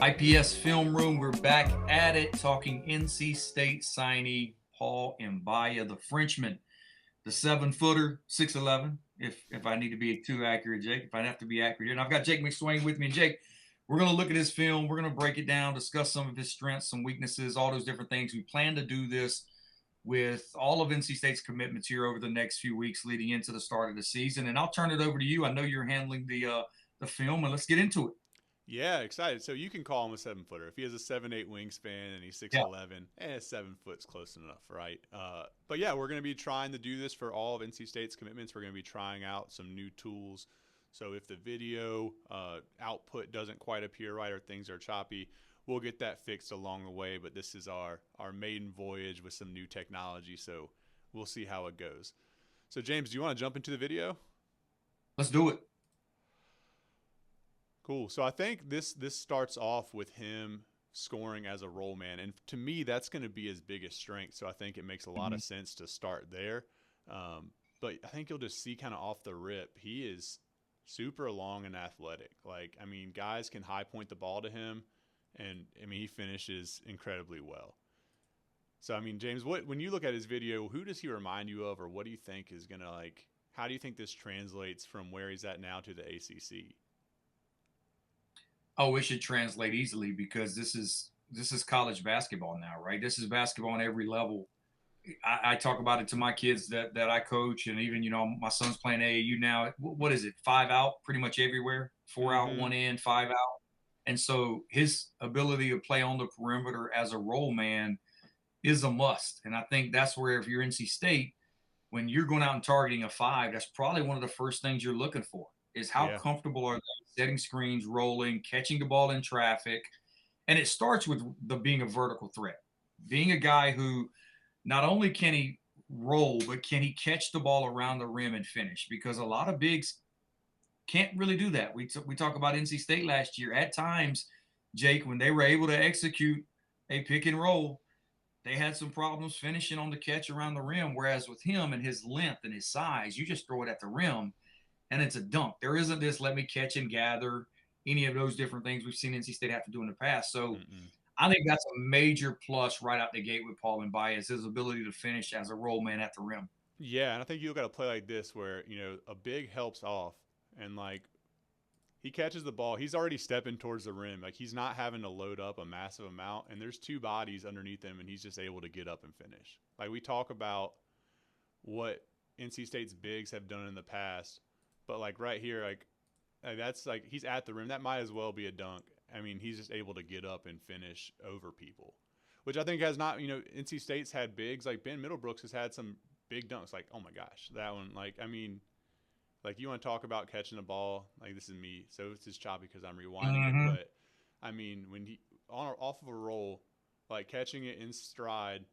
IPS Film Room, we're back at it talking NC State signee Paul Mbiya, the Frenchman, the 7-footer, 6'11", if I need to be too accurate, Jake, if I have to be accurate. And I've got Jake McSwain with me. And Jake, we're going to look at his film. We're going to break it down, discuss some of his strengths, some weaknesses, all those different things. We plan to do this with all of NC State's commitments here over the next few weeks leading into the start of the season. And I'll turn it over to you. I know you're handling the film, and let's get into it. Yeah, excited. So you can call him a 7 footer. If he has a 7'8" wingspan and he's Yeah. 6'11", 7 foot's close enough, right? But yeah, we're going to be trying to do this for all of NC State's commitments. We're going to be trying out some new tools. So if the video output doesn't quite appear right or things are choppy, we'll get that fixed along the way. But this is our maiden voyage with some new technology. So we'll see how it goes. So James, do you want to jump into the video? Let's do it. Cool. So I think this starts off with him scoring as a roll man, and to me, that's going to be his biggest strength. So I think it makes a lot of sense to start there. But I think you'll just see kind of off the rip, he is super long and athletic. Like, I mean, guys can high point the ball to him, and I mean, he finishes incredibly well. So I mean, James, when you look at his video, who does he remind you of, or what do you think is going to like? How do you think this translates from where he's at now to the ACC? Oh, it should translate easily because this is college basketball now, right? This is basketball on every level. I talk about it to my kids that I coach, and even my son's playing AAU now. What is it? 5 out, pretty much everywhere. 4 out, Mm-hmm. one in, 5 out, and so his ability to play on the perimeter as a role man is a must. And I think that's where if you're NC State, when you're going out and targeting a five, that's probably one of the first things you're looking for is how Yeah. comfortable are they setting screens, rolling, catching the ball in traffic. And it starts with the being a vertical threat, being a guy who not only can he roll, but can he catch the ball around the rim and finish? Because a lot of bigs can't really do that. We talk about NC State last year. At times, Jake, when they were able to execute a pick and roll, they had some problems finishing on the catch around the rim. Whereas with him and his length and his size, you just throw it at the rim and it's a dunk. There isn't this let me catch and gather, any of those different things we've seen NC State have to do in the past. So Mm-mm. I think that's a major plus right out the gate with Paul Mbiya is his ability to finish as a roll man at the rim. Yeah, and I think you got to play like this where, a big helps off and like he catches the ball, he's already stepping towards the rim. Like he's not having to load up a massive amount and there's two bodies underneath him and he's just able to get up and finish. Like we talk about what NC State's bigs have done in the past, but like right here like that's like he's at the rim. That might as well be a dunk. I mean, he's just able to get up and finish over people, which I think has not, NC State's had bigs like Ben Middlebrooks has had some big dunks. Like, oh my gosh, that one. Like, I mean, like you want to talk about catching a ball? Like this is me, so it's just choppy because I'm rewinding it. Mm-hmm. But I mean, when he off of a roll, like catching it in stride,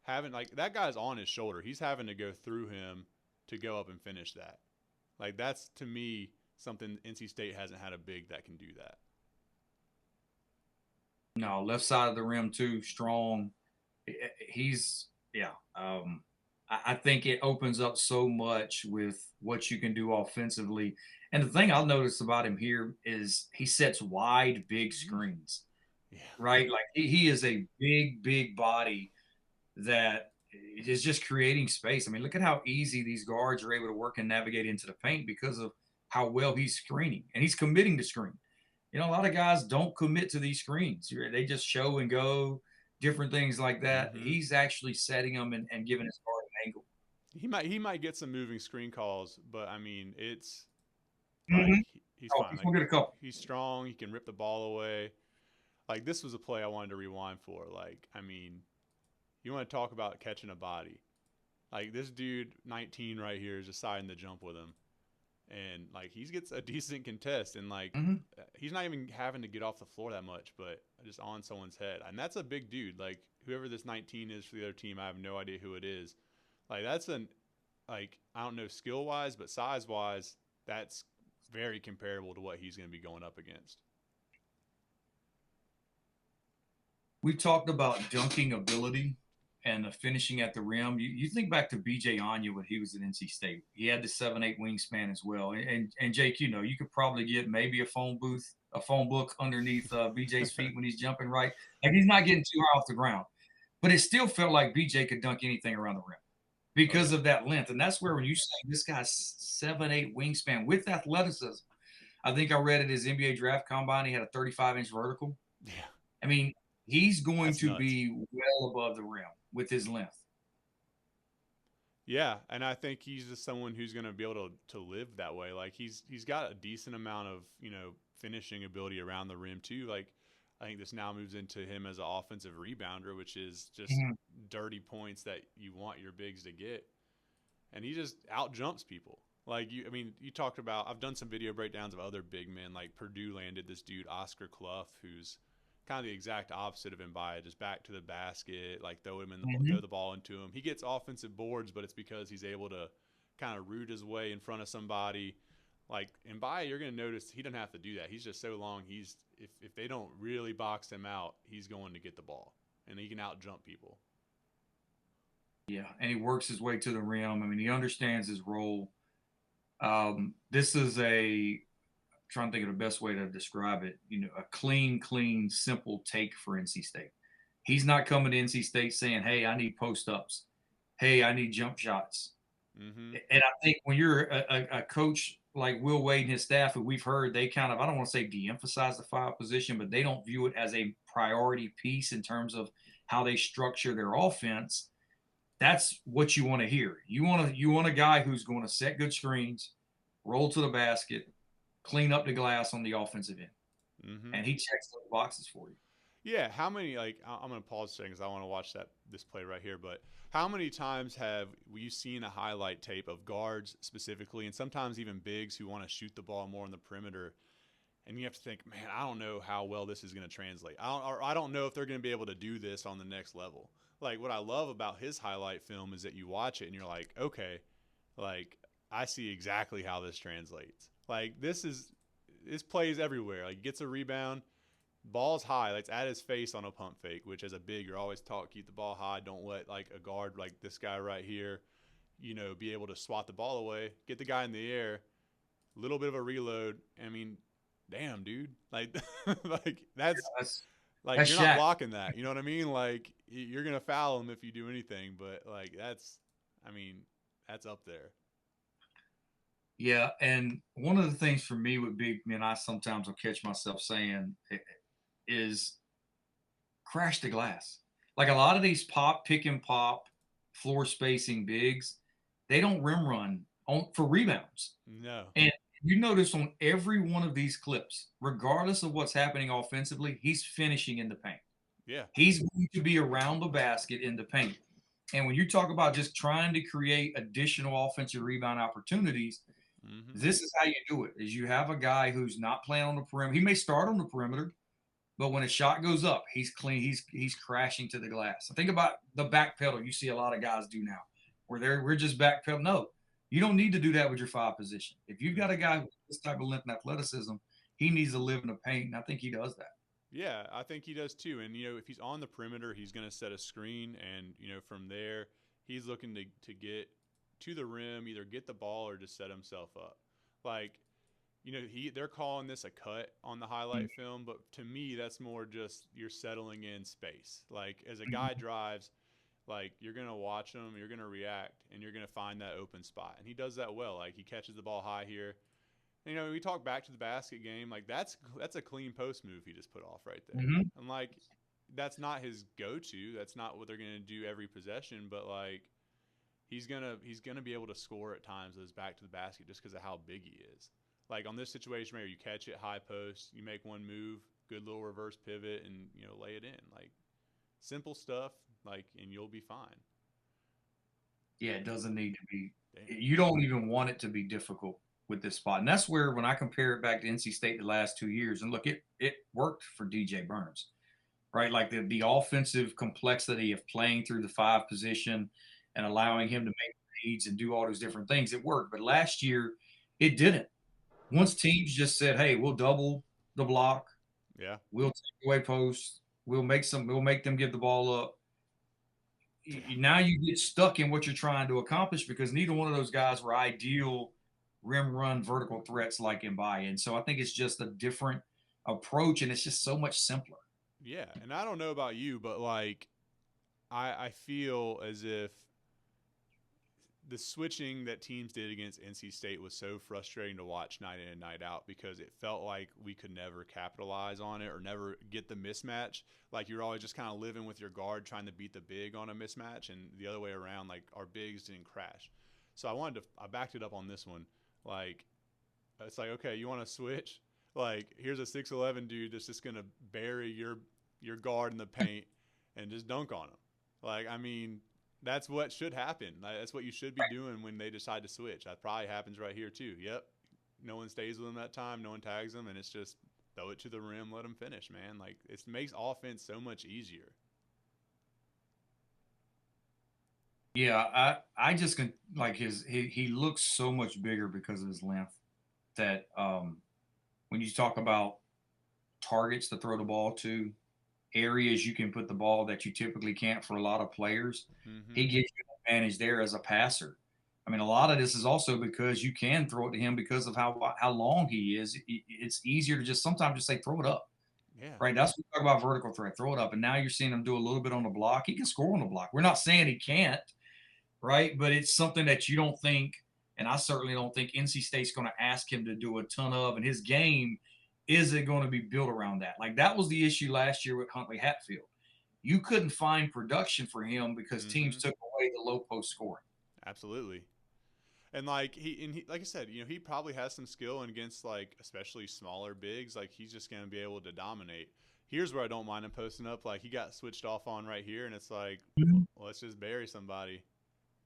having like that guy's on his shoulder. He's having to go through him to go up and finish that. Like that's to me something NC State hasn't had a big that can do that. No, left side of the rim too, strong. He's yeah. I think it opens up so much with what you can do offensively. And the thing I'll notice about him here is he sets wide, big Mm-hmm. screens, Yeah. right? Like he is a big, big body that is just creating space. I mean, look at how easy these guards are able to work and navigate into the paint because of how well he's screening and he's committing to screen. A lot of guys don't commit to these screens. They just show and go, different things like that. Mm-hmm. He's actually setting them and giving his guard an angle. He might get some moving screen calls, but I mean it's like Mm-hmm. he's Oh, fine. he's Like gonna get a couple. he's strong. He can rip the ball away. Like this was a play I wanted to rewind for. Like I mean, you want to talk about catching a body? Like this dude, 19 right here, is deciding to jump with him, and like he gets a decent contest, and like Mm-hmm. he's not even having to get off the floor that much, but just on someone's head, and that's a big dude. Like whoever this 19 is for the other team, I have no idea who it is. Like that's an like I don't know skill wise, but size wise, that's very comparable to what he's going to be going up against. We talked about dunking ability and the finishing at the rim. You think back to BJ Anya when he was at NC State. He had the 7'8" wingspan as well. And Jake, you could probably get maybe a phone booth a phone book underneath BJ's feet when he's jumping right. Like he's not getting too high off the ground, but it still felt like BJ could dunk anything around the rim because of that length. And that's where when you say this guy's 7'8" wingspan with athleticism, I think I read at his NBA draft combine he had a 35-inch vertical. Yeah. I mean, he's going That's to nuts. be well above the rim with his length. Yeah, and I think he's just someone who's going to be able to live that way. Like he's got a decent amount of, finishing ability around the rim too. Like I think this now moves into him as an offensive rebounder, which is just dirty points that you want your bigs to get. And he just out jumps people. Like you talked about, I've done some video breakdowns of other big men, like Purdue landed this dude, Oscar Clough, who's kind of the exact opposite of Mbiya, just back to the basket, like throw the ball into him. He gets offensive boards, but it's because he's able to kind of root his way in front of somebody. Like Mbiya, you're going to notice he doesn't have to do that. He's just so long. If they don't really box him out, he's going to get the ball, and he can out jump people. Yeah, and he works his way to the rim. I mean, he understands his role. This is trying to think of the best way to describe it, a clean, simple take for NC State. He's not coming to NC State saying, hey, I need post-ups. Hey, I need jump shots. Mm-hmm. And I think when you're a coach like Will Wade and his staff, who we've heard, they kind of, I don't want to say de-emphasize the 5 position, but they don't view it as a priority piece in terms of how they structure their offense. That's what you want to hear. You want a guy who's going to set good screens, roll to the basket, clean up the glass on the offensive end. And he checks those boxes for you. Yeah, how many, I'm going to pause a second because I want to watch this play right here, but how many times have you seen a highlight tape of guards specifically, and sometimes even bigs who want to shoot the ball more on the perimeter, and you have to think, man, I don't know how well this is going to translate. I don't know if they're going to be able to do this on the next level. Like, what I love about his highlight film is that you watch it and you're like, okay, like, I see exactly how this translates. Like, this plays everywhere. Like, gets a rebound, ball's high. Like, it's at his face on a pump fake, which as a big, you're always taught, keep the ball high. Don't let, like, a guard like this guy right here, be able to swat the ball away. Get the guy in the air, a little bit of a reload. I mean, damn, dude. Like, that's you're not blocking that. You know what I mean? Like, you're going to foul him if you do anything. But, like, that's up there. Yeah, and one of the things for me with big men, I sometimes will catch myself saying is crash the glass. Like a lot of these pick and pop, floor spacing bigs, they don't rim run for rebounds. No. And you notice on every one of these clips, regardless of what's happening offensively, he's finishing in the paint. Yeah. He's going to be around the basket in the paint. And when you talk about just trying to create additional offensive rebound opportunities, this is how you do it, is you have a guy who's not playing on the perimeter. He may start on the perimeter, but when a shot goes up, he's clean. He's crashing to the glass. I think about the back pedal you see a lot of guys do now, where we're just back pedal. No, you don't need to do that with your 5 position. If you've got a guy with this type of length and athleticism, he needs to live in the paint, and I think he does that. Yeah, I think he does too. And, if he's on the perimeter, he's going to set a screen. And, from there, he's looking to get to the rim, either get the ball or just set himself up. Like, they're calling this a cut on the highlight film, but to me, that's more just you're settling in space. Like, as a guy drives, like, you're going to watch him, you're going to react, and you're going to find that open spot. And he does that well. Like, he catches the ball high here. We talk back to the basket game. Like, that's a clean post move he just put off right there. And, like, that's not his go-to. That's not what they're going to do every possession. But, like, he's gonna be able to score at times with his back to the basket just because of how big he is. Like, on this situation where you catch it high post, you make one move, good little reverse pivot, and, lay it in. Like, simple stuff, like, and you'll be fine. Yeah, it doesn't need to be. You don't even want it to be difficult with this spot. And that's where, when I compare it back to NC State the last 2 years, and look, it worked for DJ Burns, right? Like the offensive complexity of playing through the 5 position and allowing him to make reads and do all those different things, it worked. But last year, it didn't. Once teams just said, hey, we'll double the block. Yeah. We'll take away posts. We'll make them give the ball up. Now you get stuck in what you're trying to accomplish because neither one of those guys were ideal rim run vertical threats like Mbiya. And so I think it's just a different approach, and it's just so much simpler. Yeah, and I don't know about you, but like I feel as if the switching that teams did against NC State was so frustrating to watch night in and night out because it felt like we could never capitalize on it or never get the mismatch. Like you're always just kind of living with your guard trying to beat the big on a mismatch, and the other way around, like our bigs didn't crash. So I backed it up on this one. Like it's like, okay, you want to switch? Like here's a 6'11" dude that's just gonna bury your guard in the paint and just dunk on him. Like I mean, that's what should happen. That's what you should be doing when they decide to switch. That probably happens right here too. Yep. No one stays with them that time. No one tags them, and it's just throw it to the rim, let them finish, man. Like it makes offense so much easier. Yeah, I just can like he looks so much bigger because of his length that when you talk about targets to throw the ball to, areas you can put the ball that you typically can't for a lot of players, he gives you an advantage there as a passer. I mean, a lot of this is also because you can throw it to him because of how long he is. It's easier to just sometimes just say throw it up, Yeah. right? That's what we talk about vertical threat, throw it up. And now you're seeing him do a little bit on the block. He can score on the block. We're not saying he can't, right? But it's something that you don't think, and I certainly don't think NC State's going to ask him to do a ton of. And his game isn't going to be built around that. Like that was the issue last year with Huntley Hatfield. You couldn't find production for him because teams took away the low post scoring. Absolutely. And like he like I said, you know, he probably has some skill and against like especially smaller bigs, like he's just gonna be able to dominate. Here's where I don't mind him posting up, like he got switched off on right here, and it's like, well, let's just bury somebody.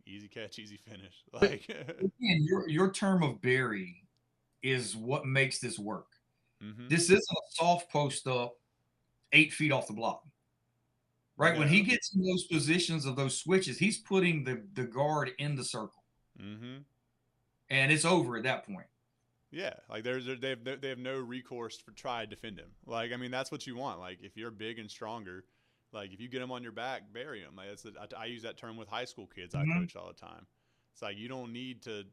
Easy catch, easy finish. Like Again, your term of bury is what makes this work. mm-hmm. This isn't a soft post up 8 feet off the block. Right? No. When he gets in those positions of those switches, he's putting the guard in the circle. Mm-hmm. And it's over at that point. Yeah, like they have no recourse to try to defend him. Like I mean, that's what you want. Like if you're big and stronger, like if you get him on your back, bury him. Like I use that term with high school kids I coach all the time. It's like you don't need to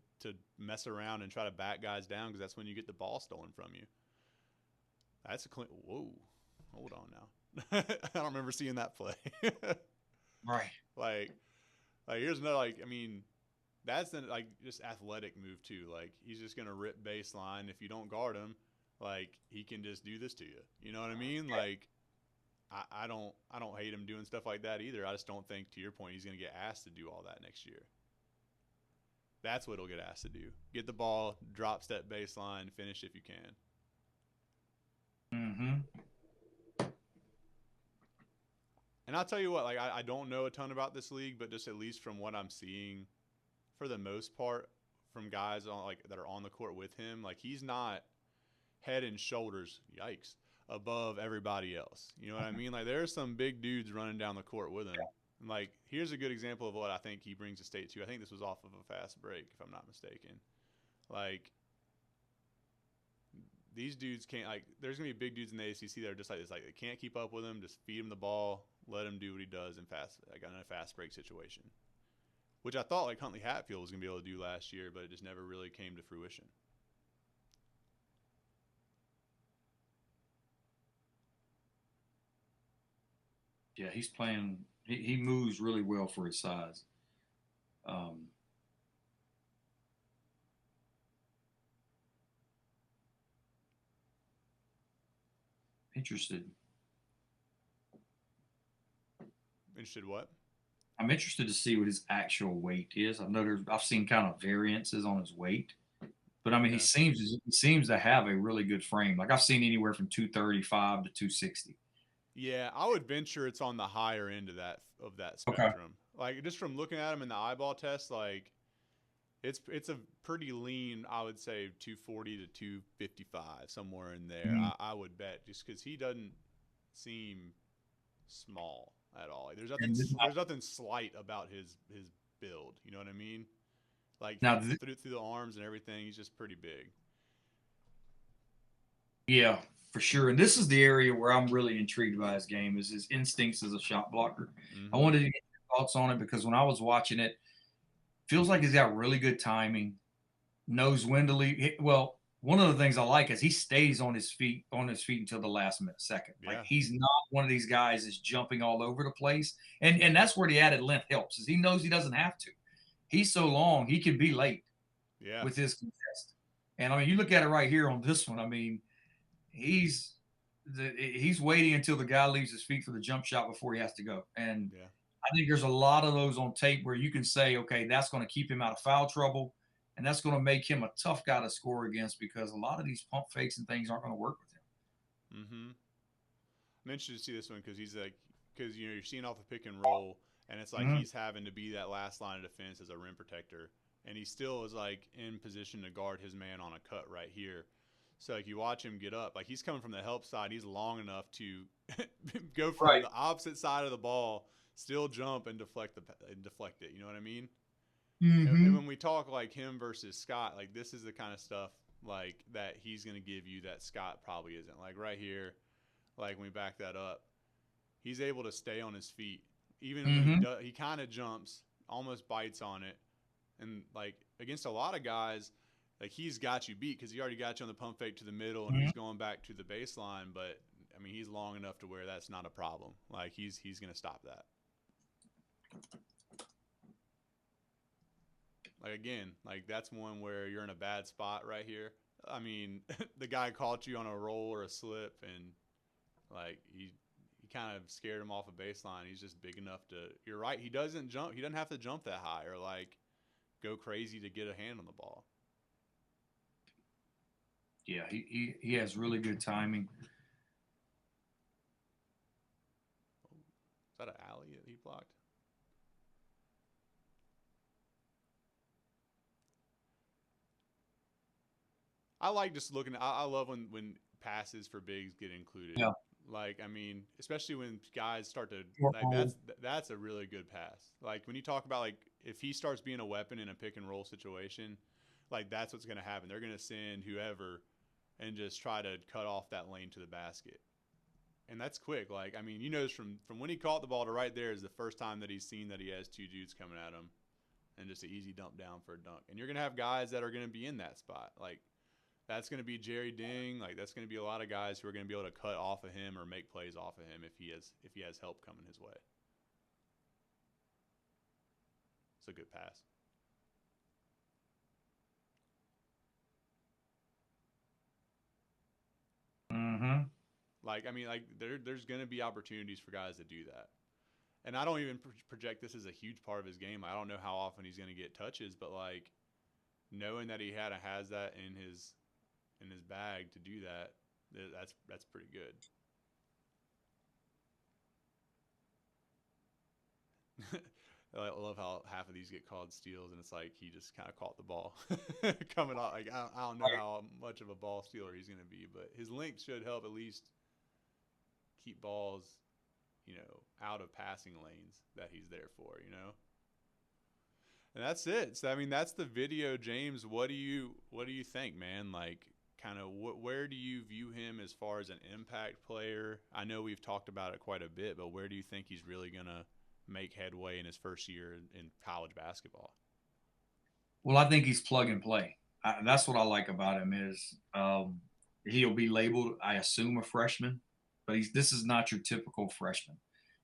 mess around and try to back guys down because that's when you get the ball stolen from you. That's a clean. Whoa, hold on now. I don't remember seeing that play. Right. Like here's another. Like I mean. That's like just athletic move too. Like he's just gonna rip baseline. If you don't guard him, like he can just do this to you. You know what I mean? Like I don't hate him doing stuff like that either. I just don't think, to your point, he's gonna get asked to do all that next year. That's what he'll get asked to do: get the ball, drop step baseline, finish if you can. Mm-hmm. And I'll tell you what, like I don't know a ton about this league, but just at least from what I'm seeing. For the most part, from guys on like that are on the court with him, like he's not head and shoulders, yikes, above everybody else. You know what I mean? Like there's some big dudes running down the court with him. And like here's a good example of what I think he brings to State too. I think this was off of a fast break, if I'm not mistaken. Like these dudes can't like. There's gonna be big dudes in the ACC that are just like this. Like they can't keep up with him. Just feed him the ball, let him do what he does in a fast break situation. Which I thought like Huntley Hatfield was going to be able to do last year, but it just never really came to fruition. Yeah, he's playing. He moves really well for his size. Interested. Interested what? I'm interested to see what his actual weight is. I've seen kind of variances on his weight, but I mean he seems to have a really good frame. Like I've seen anywhere from 235 to 260. Yeah, I would venture it's on the higher end of that Okay. spectrum. Like just from looking at him in the eyeball test, like it's a pretty lean, I would say 240 to 255, somewhere in there. Mm-hmm. I would bet just because he doesn't seem small at all. Like, there's nothing slight about his build. You know what I mean? Like Now, through the arms and everything, he's just pretty big. yeah, for sure. And this is the area where I'm really intrigued by his game is his instincts as a shot blocker. I wanted to get your thoughts on it because when I was watching it, feels like he's got really good timing, knows when to leave. Well, one of the things I like is he stays on his feet until the last second. Like Yeah. he's not one of these guys that's jumping all over the place. And that's where the added length helps, is he knows he doesn't have to. He's so long, he can be late Yeah. with his contest. And I mean, you look at it right here on this one. I mean, he's waiting until the guy leaves his feet for the jump shot before he has to go. And Yeah. I think there's a lot of those on tape where you can say, okay, that's going to keep him out of foul trouble, and that's going to make him a tough guy to score against, because a lot of these pump fakes and things aren't going to work with him. Mm-hmm. I'm interested to see this one because he's like, because you're seeing off the pick and roll, and it's like he's having to be that last line of defense as a rim protector, and he still is like in position to guard his man on a cut right here. So like you watch him get up, like he's coming from the help side, he's long enough to go from the opposite side of the ball, still jump and deflect it. You know what I mean? And when we talk like him versus Scott, like this is the kind of stuff like that he's going to give you that Scott probably isn't. Like right here, like when we back that up, he's able to stay on his feet. Even when he kind of jumps, almost bites on it. And like against a lot of guys, like he's got you beat because he already got you on the pump fake to the middle and he's going back to the baseline. But I mean, he's long enough to where that's not a problem. Like he's going to stop that. Like again, like that's one where you're in a bad spot right here. I mean, the guy caught you on a roll or a slip, and like he kind of scared him off a baseline. He's just big enough to. You're right. He doesn't jump. He doesn't have to jump that high or like go crazy to get a hand on the ball. Yeah, he has really good timing. Is that an alley that he blocked? I like just looking. I love when passes for bigs get included. Yeah. Like I mean, especially when guys start to like that's a really good pass. Like when you talk about like if he starts being a weapon in a pick and roll situation, like that's what's going to happen. They're going to send whoever and just try to cut off that lane to the basket. And that's quick. Like I mean, you know, from when he caught the ball to right there is the first time that he's seen that he has two dudes coming at him, and just an easy dump down for a dunk. And you're going to have guys that are going to be in that spot, like. That's going to be Jerry Ding. Like that's going to be a lot of guys who are going to be able to cut off of him or make plays off of him if he has help coming his way. It's a good pass. Like I mean, like there's going to be opportunities for guys to do that. And I don't even project this as a huge part of his game. I don't know how often he's going to get touches, but like knowing that he has that in his bag to do that, that's pretty good. I love how half of these get called steals, and it's like he just kind of caught the ball coming off. Like I don't know how much of a ball stealer he's going to be, but his length should help at least keep balls, you know, out of passing lanes that he's there for, you know. And that's it. So I mean, that's the video, James. What do you think, man? Like, kind of where do you view him as far as an impact player? I know we've talked about it quite a bit, but where do you think he's really going to make headway in his first year in college basketball? Well, I think he's plug and play. That's what I like about him is he'll be labeled, I assume, a freshman, but this is not your typical freshman.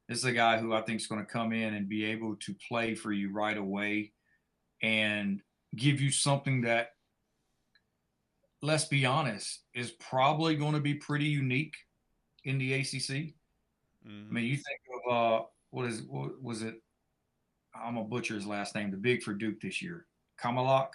This is a guy who I think is going to come in and be able to play for you right away and give you something that, let's be honest, is probably going to be pretty unique in the ACC. I mean, you think of what was it? I'm gonna butcher his last name. The big for Duke this year, Kamalak.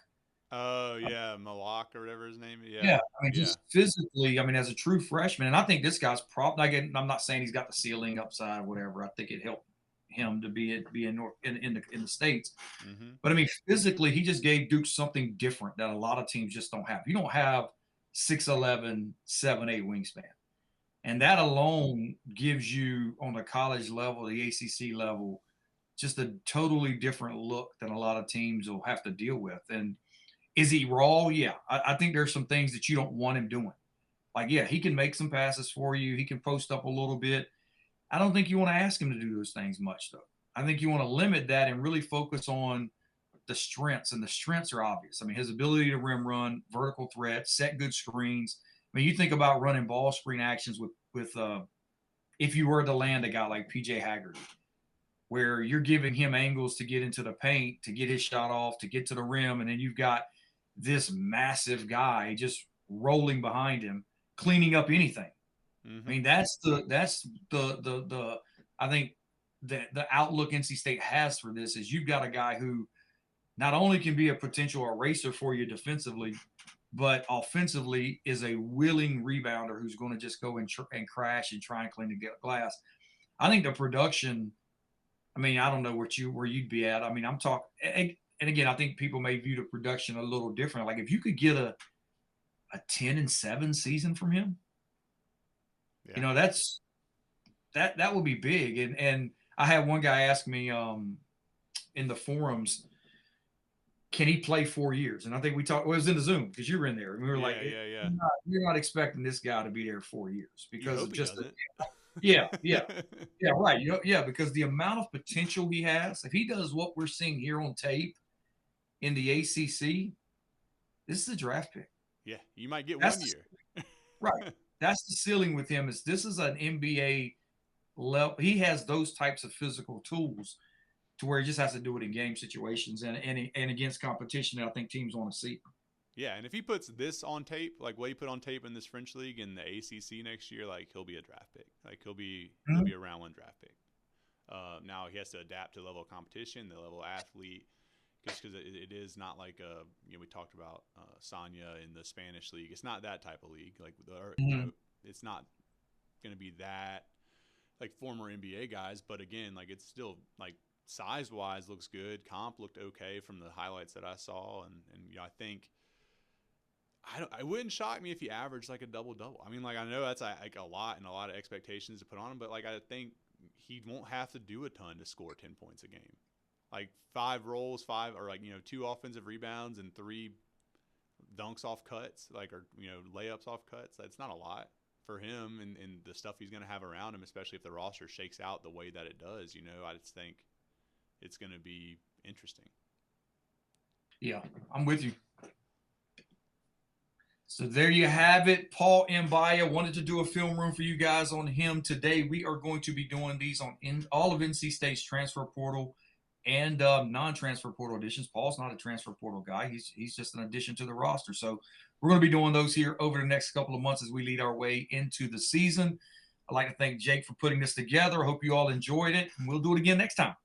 Oh yeah, Malak or whatever his name is. Yeah, I mean, just physically, I mean, as a true freshman, and I think this guy's probably. I'm not saying he's got the ceiling upside or whatever. I think it helped him to be in the States. But I mean, physically, he just gave Duke something different that a lot of teams just don't have. You don't have 6'11", 7'8" wingspan. And that alone gives you, on the college level, the ACC level, just a totally different look than a lot of teams will have to deal with. And is he raw? Yeah. I think there's some things that you don't want him doing. Like, yeah, he can make some passes for you. He can post up a little bit. I don't think you want to ask him to do those things much, though. I think you want to limit that and really focus on the strengths, and the strengths are obvious. I mean, his ability to rim run, vertical threat, set good screens. I mean, you think about running ball screen actions with if you were to land a guy like PJ Haggerty, where you're giving him angles to get into the paint, to get his shot off, to get to the rim, and then you've got this massive guy just rolling behind him, cleaning up anything. I mean, that's the I think the outlook NC State has for this is you've got a guy who not only can be a potential eraser for you defensively, but offensively is a willing rebounder who's going to just go and crash and try and clean the glass. I think the production. I mean, I don't know where you'd be at. I mean, I'm talking, and again, I think people may view the production a little different. Like if you could get a 10-7 season from him, you know, that would be big. And I had one guy ask me in the forums, can he play 4 years? And I think we talked. Well, it was in the Zoom because you were in there, and we were like, you're not expecting this guy to be there 4 years because of just yeah, right. Because the amount of potential he has, if he does what we're seeing here on tape in the ACC, this is a draft pick. Yeah, you might get 1 year. Right. That's the ceiling with him. This is an NBA level. He has those types of physical tools to where he just has to do it in game situations and against competition that I think teams want to see. Yeah, and if he puts this on tape, like what he put on tape in this French league in the ACC next year, like he'll be a draft pick. Like he'll be a round one draft pick. Now he has to adapt to the level of competition, the level of athlete, because it is not like we talked about Sanya in the Spanish league. It's not that type of league. Like it's not going to be that like former NBA guys, but again, like it's still like size wise looks good. Comp looked okay from the highlights that I saw, and I think. It wouldn't shock me if he averaged like a double-double. I mean, like I know that's like a lot and a lot of expectations to put on him, but like I think he won't have to do a ton to score 10 points a game. Like 5 rolls, 2 offensive rebounds and 3 dunks off cuts, layups off cuts. That's not a lot for him and the stuff he's going to have around him, especially if the roster shakes out the way that it does. I just think it's going to be interesting. Yeah, I'm with you. So there you have it. Paul Mbiya. Wanted to do a film room for you guys on him today. We are going to be doing these on all of NC State's transfer portal and non-transfer portal additions. Paul's not a transfer portal guy. He's just an addition to the roster. So we're going to be doing those here over the next couple of months as we lead our way into the season. I'd like to thank Jake for putting this together. I hope you all enjoyed it, and we'll do it again next time.